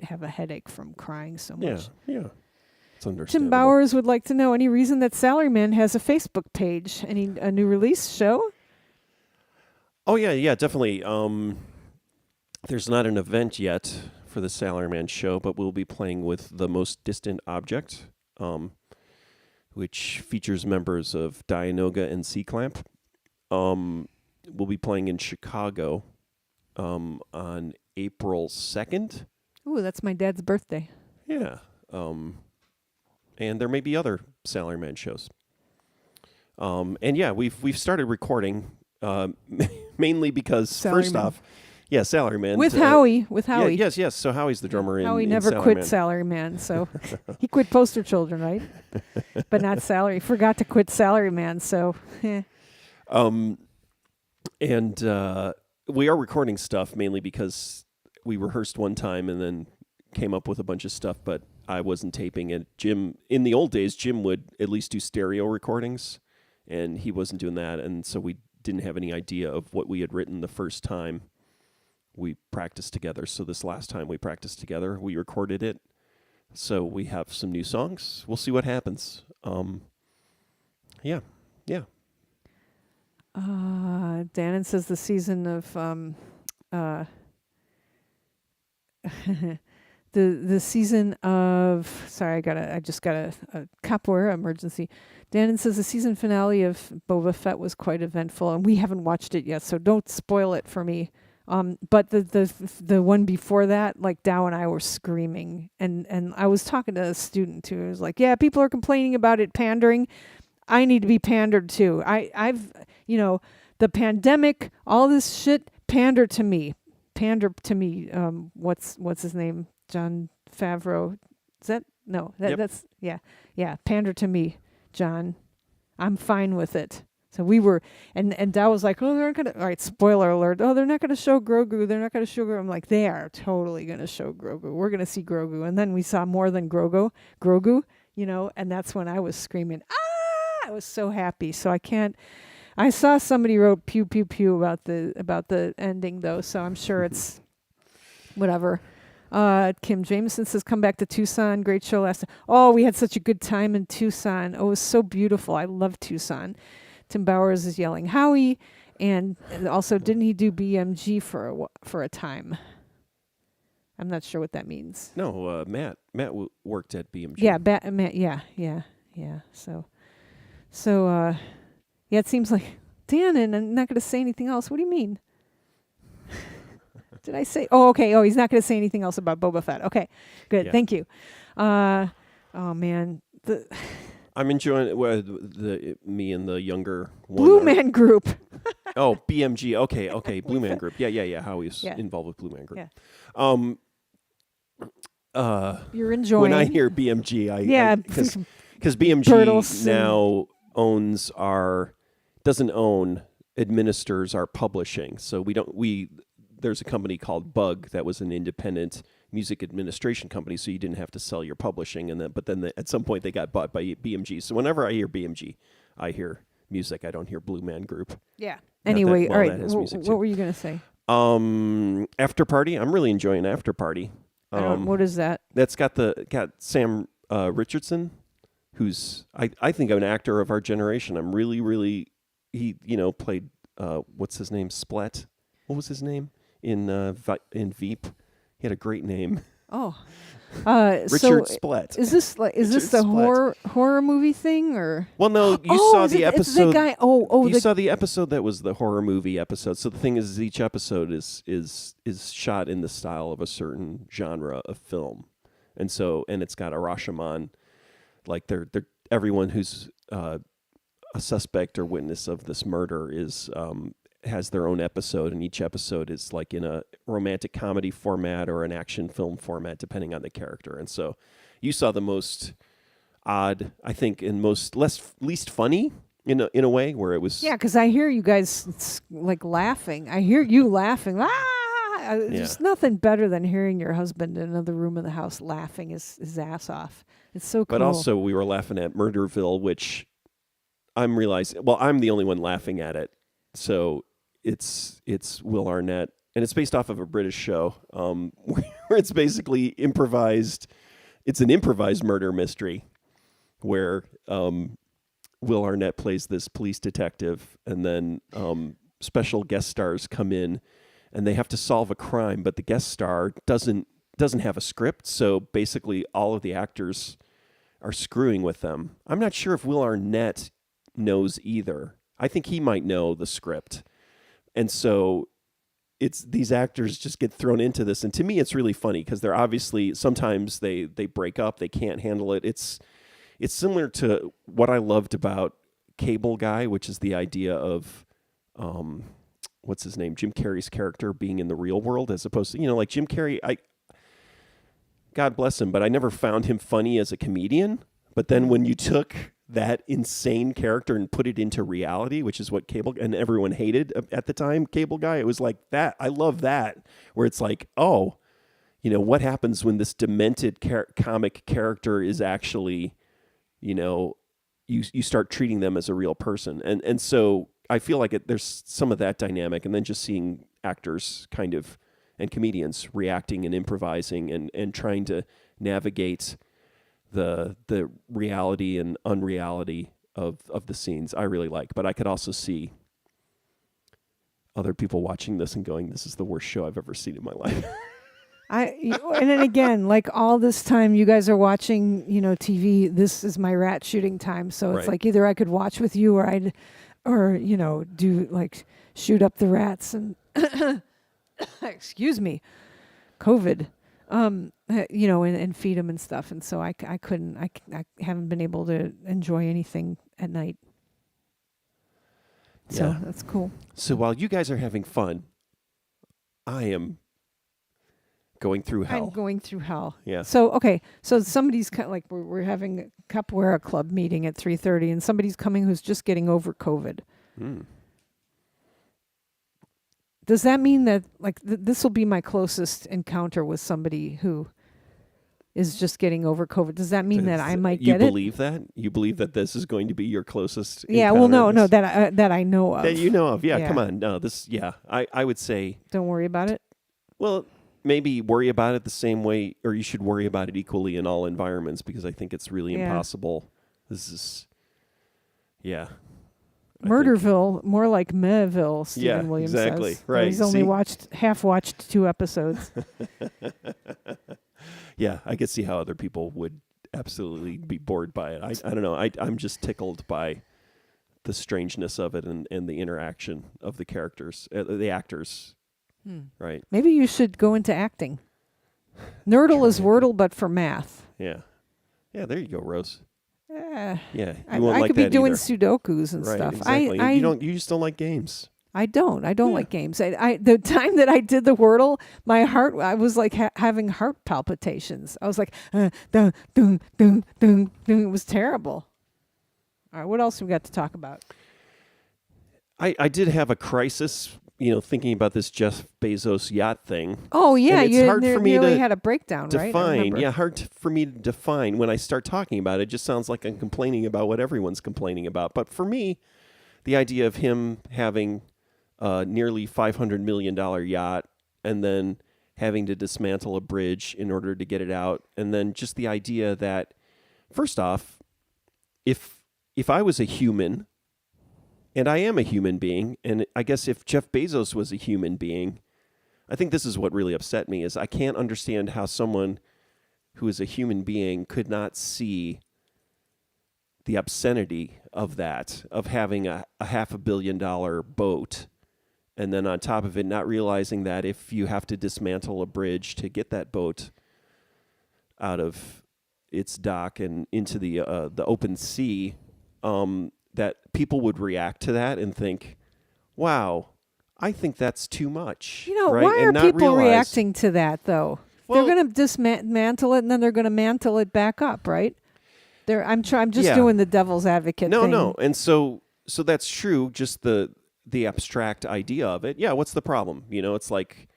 have a headache from crying so much. Yeah, it's understandable. Tim Bowers would like to know any reason that Salaryman has a Facebook page. A new release show? Oh yeah, definitely. There's not an event yet for the Salaryman show, but we'll be playing with The Most Distant Object, which features members of Dianoga and C-Clamp. We'll be playing in Chicago on April 2nd. Ooh, that's my dad's birthday. Yeah. And there may be other Salaryman shows. And yeah, we've started recording mainly because first off, yeah, Salaryman. With Howie. Yeah, yes. So Howie's the drummer Howie in never Salaryman. quit Salaryman, so he quit Poster Children, right? But not Salary. Forgot to quit Salaryman, so. And we are recording stuff mainly because we rehearsed one time and then came up with a bunch of stuff, but I wasn't taping it. In the old days, Jim would at least do stereo recordings, and he wasn't doing that, and so we didn't have any idea of what we had written the first time we practiced together. So this last time we practiced together, we recorded it. So we have some new songs. We'll see what happens. Yeah. Dannon says the season of the season of I just got a capoeira emergency. Dannon says the season finale of Boba Fett was quite eventful, and we haven't watched it yet, so don't spoil it for me. But the one before that, like Dow and I were screaming, and I was talking to a student too. I was like, yeah, people are complaining about it pandering. I need to be pandered to. I've the pandemic, all this shit, pander to me. What's his name? John Favreau. Is that no? Yep. That's yeah. Pander to me, John. I'm fine with it. So we were, and Dow was like, oh, they're not gonna. All right, spoiler alert. Oh, they're not gonna show Grogu. They're not gonna show Grogu. I'm like, they are totally gonna show Grogu. We're gonna see Grogu, and then we saw more than Grogu. And that's when I was screaming, ah! I was so happy. So I can't. I saw somebody wrote pew pew pew about the ending though, so I'm sure it's whatever. Kim Jameson says, come back to Tucson. Great show last time. Oh, we had such a good time in Tucson. Oh, it was so beautiful. I love Tucson. Tim Bowers is yelling Howie, and also didn't he do BMG for a time? I'm not sure what that means. No, Matt worked at BMG. Yeah, Matt. Yeah. So it seems like Dan, and I'm not going to say anything else. What do you mean? Did I say? Oh, okay. Oh, he's not going to say anything else about Boba Fett. Okay, good. Yeah. Thank you. Oh man, I'm enjoying me and the younger one. Blue Man Group. Oh, BMG. Okay. Blue Man Group. Yeah. Howie's involved with Blue Man Group. Yeah. You're enjoying. When I hear BMG, because BMG Bertelsmann now administers our publishing. So there's a company called Bug that was an independent music administration company, so you didn't have to sell your publishing, but then at some point they got bought by BMG. So whenever I hear BMG, I hear music. I don't hear Blue Man Group. Yeah. Anyway, all right. What were you going to say? After Party. I'm really enjoying After Party. What is that? That's got Sam Richardson, who's I think an actor of our generation. I'm really he played what's his name, Splat. What was his name in Veep? He had a great name. Oh, Richard Splat. Is this the horror movie thing or? Well, no, you saw the episode. It's the guy. You saw the episode that was the horror movie episode. So the thing is, each episode is shot in the style of a certain genre of film, and it's got a Rashomon, like they're everyone who's a suspect or witness of this murder has their own episode, and each episode is like in a romantic comedy format or an action film format, depending on the character. And so you saw the most odd, I think, and least funny in a way, where it was. Yeah, because I hear you guys like laughing. I hear you laughing. There's nothing better than hearing your husband in another room of the house laughing his ass off. It's so cool. But also we were laughing at Murderville, which I'm realizing, well, I'm the only one laughing at it. So it's Will Arnett, and it's based off of a British show where it's basically improvised. It's an improvised murder mystery where Will Arnett plays this police detective, and then special guest stars come in, and they have to solve a crime, but the guest star doesn't have a script, so basically all of the actors are screwing with them. I'm not sure if Will Arnett knows either. I think he might know the script. And so these actors just get thrown into this. And to me, it's really funny because they're obviously, sometimes they break up, they can't handle it. It's similar to what I loved about Cable Guy, which is the idea of, what's his name? Jim Carrey's character being in the real world, as opposed to, like Jim Carrey, God bless him, but I never found him funny as a comedian. But then when you took that insane character and put it into reality, which is what Cable, and everyone hated at the time, Cable Guy, it was like that. I love that, where it's like, oh, what happens when this demented comic character is actually, you start treating them as a real person. And so I feel like there's some of that dynamic, and then just seeing actors kind of, and comedians reacting and improvising and trying to navigate the reality and unreality of the scenes, I really like. But I could also see other people watching this and going, this is the worst show I've ever seen in my life. And then again, like all this time you guys are watching, TV, this is my rat shooting time. So it's like either I could watch with you or do like shoot up the rats and excuse me, COVID, and feed them and stuff. And so I couldn't, I haven't been able to enjoy anything at night. So Yeah. that's cool. So while you guys are having fun, I am going through hell. I'm going through hell. Yeah. So, okay. So somebody's like, we're having a capoeira club meeting at 3:30 and somebody's coming who's just getting over COVID. Mm. Does that mean that like this will be my closest encounter with somebody who is just getting over COVID? Does that mean that I might get it? You believe that? You believe that this is going to be your closest Yeah, encounter? well, no, that I know of. That you know of. Yeah, Yeah. come on. No, I would say, Don't worry about it. well, maybe worry about it the same way, or you should worry about it equally in all environments, because I think it's really Yeah. impossible. This is, yeah. I think- Murderville, more like Mehville, Stephen Yeah, Williams exactly. says. Right, He's only see? half watched 2 episodes. Yeah, I could see how other people would absolutely be bored by it. I don't know. I'm just tickled by the strangeness of it and the interaction of the characters, the actors, right? Maybe you should go into acting. Nerdle is Wordle, but for math. Yeah. Yeah, there you go, Rose. Eh, Yeah, you I won't like could be that doing either. Sudokus and Right, stuff. exactly. I You just don't like games. I don't Yeah. like games. I the time that I did the Wordle, my heart, I was like having heart palpitations. I was like, dun, dun, dun, dun, dun. It was terrible. All right, what else we got to talk about? I did have a crisis, thinking about this Jeff Bezos yacht thing. Oh yeah, And it's you hard for me nearly to had a breakdown, right? I Define, remember. yeah, for me to define. When I start talking about it, it just sounds like I'm complaining about what everyone's complaining about. But for me, the idea of him having a nearly $500 million yacht and then having to dismantle a bridge in order to get it out, and then just the idea that, first off, if I was a human, and I am a human being, and I guess if Jeff Bezos was a human being, I think this is what really upset me, is I can't understand how someone who is a human being could not see the obscenity of that, of having a $500 million boat, and then on top of it, not realizing that if you have to dismantle a bridge to get that boat out of its dock and into the open sea, that people would react to that and think, wow, I think that's too much. Right? Why And are not people realize- reacting to that though? Well- They're going to dismantle it and then they're going to mantle it back up, right? I'm just Yeah. doing the devil's advocate thing. No. And so that's true, just the abstract idea of it. Yeah, what's the problem? It's like,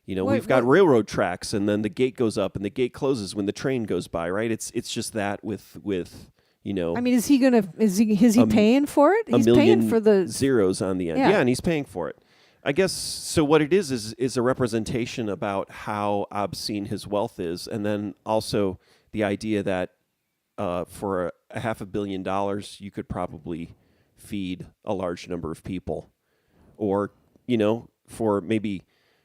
we've got railroad tracks, and then the gate goes up and the gate closes when the train goes by, right? It's just that with I mean, is he paying for it? a He's million paying for the zeros on the end. Yeah. Yeah, and he's paying for it. I guess, so what it is a representation about how obscene his wealth is, and then also the idea that for a $500 million, you could probably feed a large number of people. Or, for maybe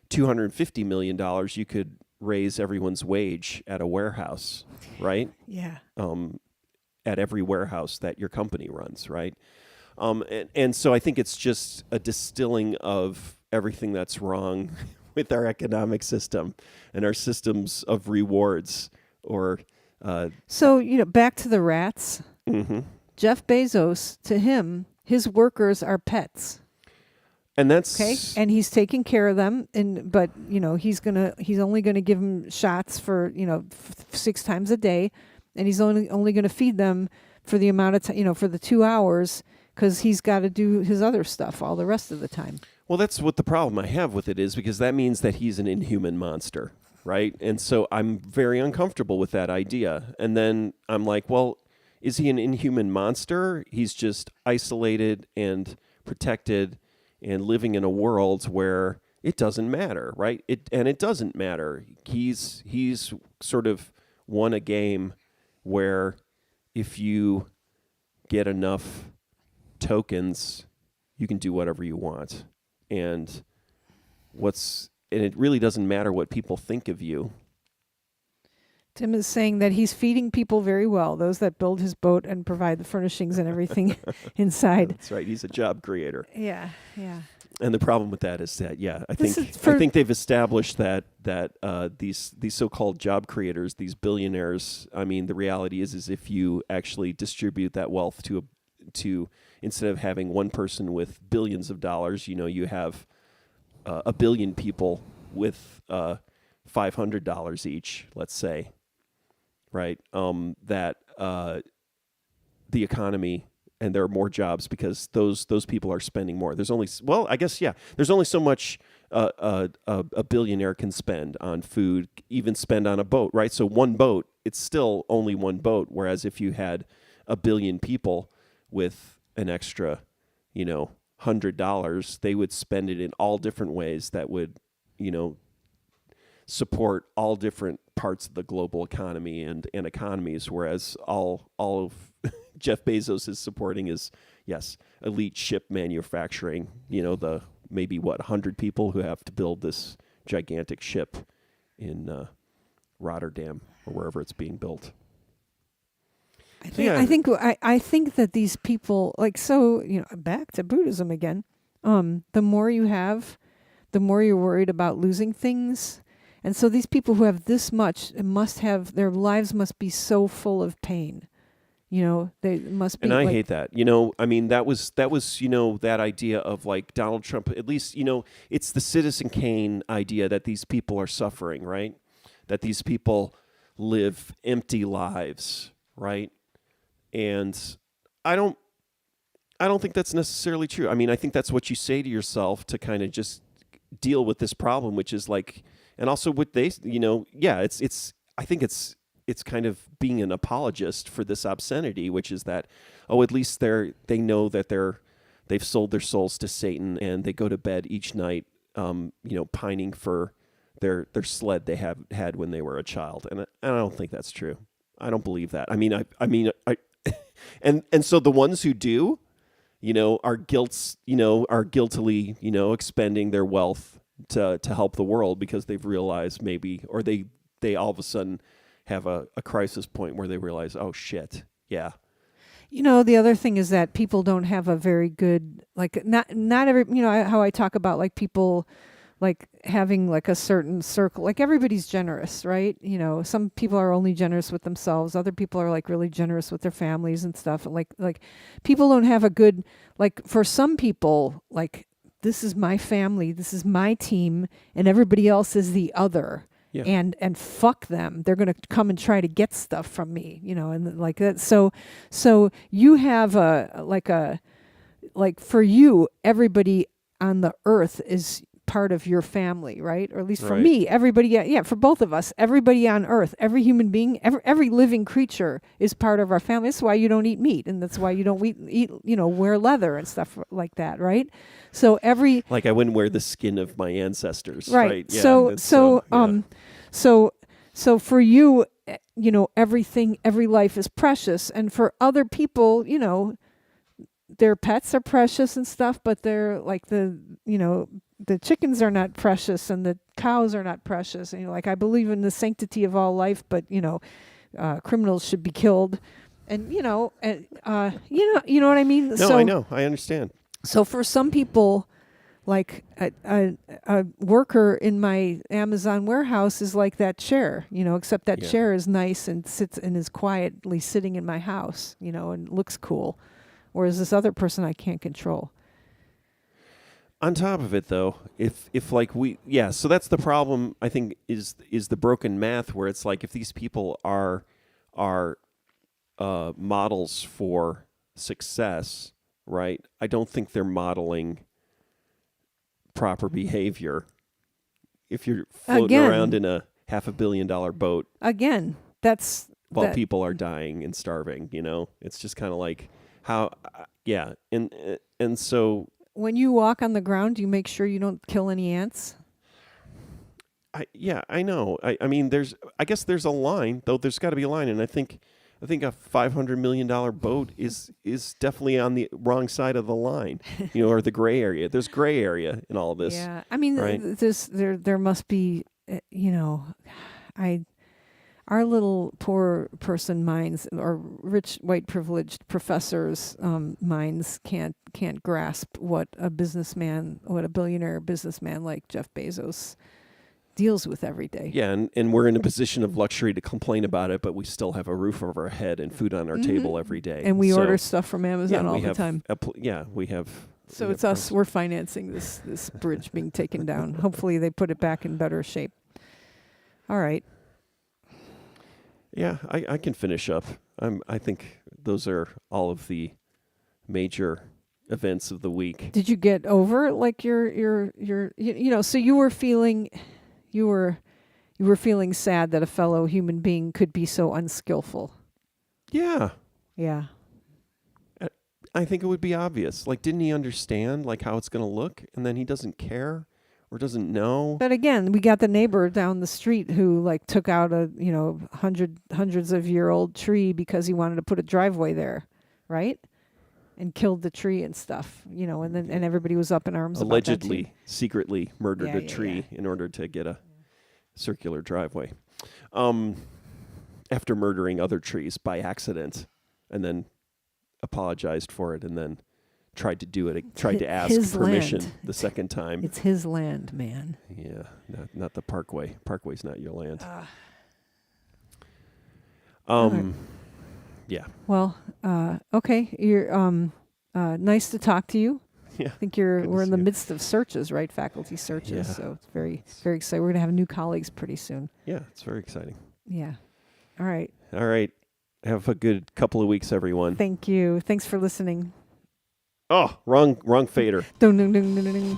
$250 million, you could raise everyone's wage at a warehouse, right? Yeah. At every warehouse that your company runs, right? And so I think it's just a distilling of everything that's wrong with our economic system and our systems of rewards. Or So, back to the rats. mhm. Jeff Bezos, to him, his workers are pets. And that's Okay, and he's taking care of them, but he's only gonna give them shots for 6 times a day, and he's only gonna feed them for the amount of time, for the 2 hours, because he's got to do his other stuff all the rest of the time. Well, that's what the problem I have with it is, because that means that he's an inhuman monster, right? And so I'm very uncomfortable with that idea. And then I'm like, well, is he an inhuman monster? He's just isolated and protected and living in a world where it doesn't matter, right? It doesn't matter. He's sort of won a game where if you get enough tokens, you can do whatever you want. And it really doesn't matter what people think of you. Tim is saying that he's feeding people very well, those that build his boat and provide the furnishings and everything inside. That's right. He's a job creator. Yeah. And the problem with that is that, yeah, I This think is for- I think they've established that these so-called job creators, these billionaires, I mean, the reality is if you actually distribute that wealth to instead of having one person with billions of dollars, you have a billion people with $500 each, let's say, right? That the economy. And there are more jobs because those people are spending more. There's only there's only so much a billionaire can spend on food, even spend on a boat, right? So one boat, it's still only one boat. Whereas if you had a billion people with an extra, $100, they would spend it in all different ways that would, support all different parts of the global economy and economies. Whereas all of Jeff Bezos is supporting is, yes, elite ship manufacturing, the maybe 100 people who have to build this gigantic ship in Rotterdam or wherever it's being built. I think that these people, back to Buddhism again, the more you have, the more you're worried about losing things. And so these people who have this much their lives must be so full of pain. They must be. And I hate that. I mean, that was that idea of like Donald Trump, at least, it's the Citizen Kane idea that these people are suffering, right? That these people live empty lives, right? And I don't think that's necessarily true. I mean, I think that's what you say to yourself to kind of just deal with this problem, which is like, and also what they, I think it's kind of being an apologist for this obscenity, which is that, at least they know that they've sold their souls to Satan, and they go to bed each night, pining for their sled they had when they were a child, and I don't think that's true. I don't believe that. I mean, and so the ones who do, are guiltily, expending their wealth to help the world because they've realized maybe, or they all of a sudden have a crisis point where they realize, oh shit, yeah. The other thing is that people don't have a very good, not every, how I talk about like people like having like a certain circle, like everybody's generous, right? Some people are only generous with themselves. Other people are like really generous with their families and stuff. And like people don't have a good, like for some people, like this is my family, this is my team, and everybody else is the other. Yeah. And fuck them. They're going to come and try to get stuff from me, and like that. So you have for you, everybody on the earth is part of your family, right? Or at least for Right. me, everybody, for both of us, everybody on earth, every human being, every living creature is part of our family. That's why you don't eat meat, and that's why you don't eat wear leather and stuff like that, right? So like I wouldn't wear the skin of my ancestors, right? right? Yeah, So for you, every life is precious, and for other people, their pets are precious and stuff, but they're like the chickens are not precious and the cows are not precious. And I believe in the sanctity of all life, but criminals should be killed, and you know what I mean. No, I know, I understand. So for some people, like a worker in my Amazon warehouse is like that chair, except that chair is nice and sits and is quietly sitting in my house, and looks cool. Whereas this other person I can't control. On top of it, though, if so that's the problem. I think is the broken math where it's like if these people are models for success, right? I don't think they're modeling proper behavior. If you're floating around in a $500 million boat, again, while people are dying and starving, it's just kind of like how, and so. When you walk on the ground, do you make sure you don't kill any ants? I know. I mean, I guess there's a line, though. There's got to be a line, and I think a $500 million boat is definitely on the wrong side of the line, or the gray area. There's gray area in all of this. Yeah, I mean, right? there must be, our little poor person minds or rich white privileged professors' minds can't grasp what a billionaire businessman like Jeff Bezos deals with every day. Yeah, and we're in a position of luxury to complain about it, but we still have a roof over our head and food on our table every day. And we So, order stuff from Amazon all we the have time. We have. So we it's have us. We're financing this bridge being taken down. Hopefully they put it back in better shape. All right. Yeah, I can finish up. I think those are all of the major events of the week. Did you get over like your so you were feeling sad that a fellow human being could be so unskillful. Yeah. Yeah. I think it would be obvious. Like, didn't he understand like how it's going to look, and then he doesn't care or doesn't know? But again, we got the neighbor down the street who like took out a hundreds of year old tree because he wanted to put a driveway there, right? And killed the tree and stuff, and then everybody was up in arms. Allegedly, about that too. secretly murdered a tree in order to get a circular driveway. After murdering other trees by accident, and then apologized for it, and then tried to ask His permission land. the second time. It's his land, man. Yeah, not the Parkway. Parkway's not your land. Right. Yeah. Well, okay. You're nice to talk to you. Yeah. I think Good to we're in see the you. midst of searches, right? Faculty searches. Yeah. So it's very, very exciting. We're gonna have new colleagues pretty soon. Yeah, it's very exciting. Yeah. All right. All right. Have a good couple of weeks, everyone. Thank you. Thanks for listening. Oh, wrong fader. Dun, dun, dun, dun, dun, dun.